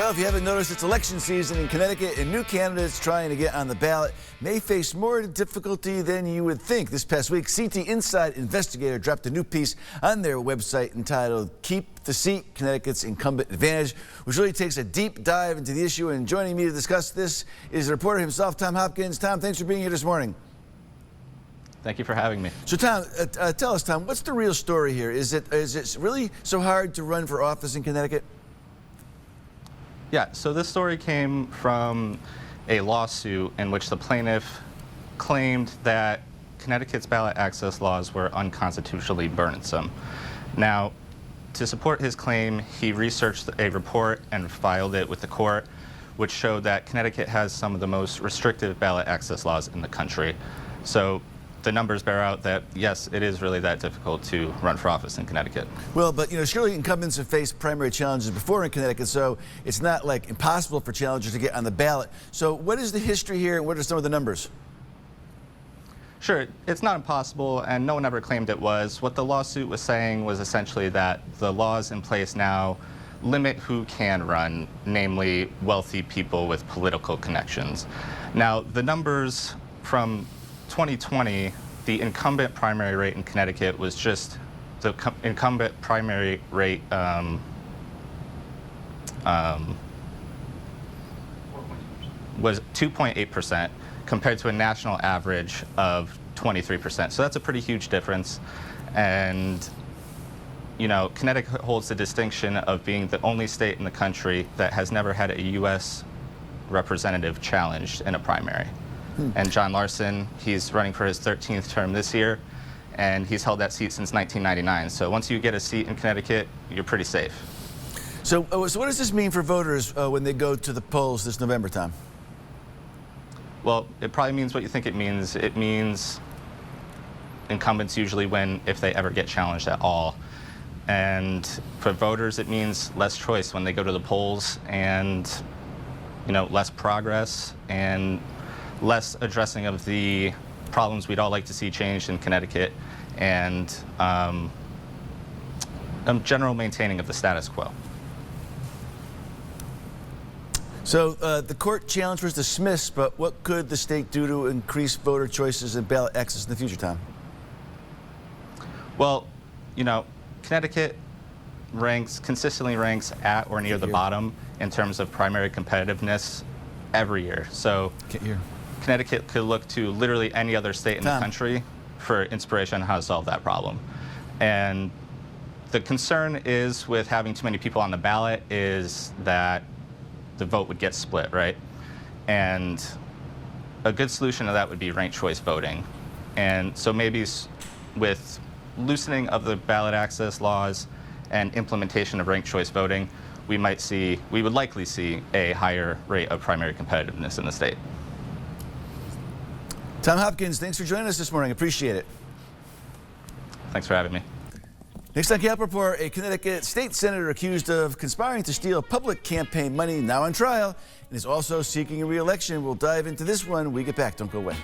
Well, if you haven't noticed, it's election season in Connecticut, and new candidates trying to get on the ballot may face more difficulty than you would think. This past week, CT Inside Investigator dropped a new piece on their website entitled "Keep the Seat, Connecticut's Incumbent Advantage," which really takes a deep dive into the issue. And joining me to discuss this is the reporter himself, Tom Hopkins. Tom, thanks for being here this morning. Thank you for having me. So, Tom, tell us, Tom, what's the real story here? Is it really so hard to run for office in Connecticut? Yeah, so this story came from a lawsuit in which the plaintiff claimed that Connecticut's ballot access laws were unconstitutionally burdensome. Now, to support his claim, he researched a report and filed it with the court, which showed that Connecticut has some of the most restrictive ballot access laws in the country. So the numbers bear out that, yes, it is really that difficult to run for office in Connecticut. Well, but, surely incumbents have faced primary challenges before in Connecticut, so it's not like impossible for challengers to get on the ballot. So what is the history here, and what are some of the numbers? Sure, it's not impossible, and no one ever claimed it was. What the lawsuit was saying was essentially that the laws in place now limit who can run, namely wealthy people with political connections. Now, the numbers from 2020, the incumbent primary rate in Connecticut was just the incumbent primary rate was 2.8% compared to a national average of 23%. So that's a pretty huge difference. And Connecticut holds the distinction of being the only state in the country that has never had a U.S. representative challenged in a primary. And John Larson, he's running for his 13th term this year, and he's held that seat since 1999. So once you get a seat in Connecticut, you're pretty safe. So what does this mean for voters when they go to the polls this November, Tom? Well, it probably means what you think it means. It means incumbents usually win if they ever get challenged at all. And for voters, it means less choice when they go to the polls, and less progress and less addressing of the problems we'd all like to see changed in Connecticut, and general maintaining of the status quo. So the court challenge was dismissed, but what could the state do to increase voter choices and ballot access in the future, Tom? Well, Connecticut consistently ranks at or near the bottom in terms of primary competitiveness every year. So Connecticut could look to literally any other state in the country for inspiration on how to solve that problem. And the concern is with having too many people on the ballot is that the vote would get split, right? And a good solution to that would be ranked choice voting. And so maybe with loosening of the ballot access laws and implementation of ranked choice voting, we would likely see a higher rate of primary competitiveness in the state. Tom Hopkins, thanks for joining us this morning. Appreciate it. Thanks for having me. Next on Cap Report, a Connecticut state senator accused of conspiring to steal public campaign money now on trial and is also seeking a re-election. We'll dive into this one when we get back. Don't go away.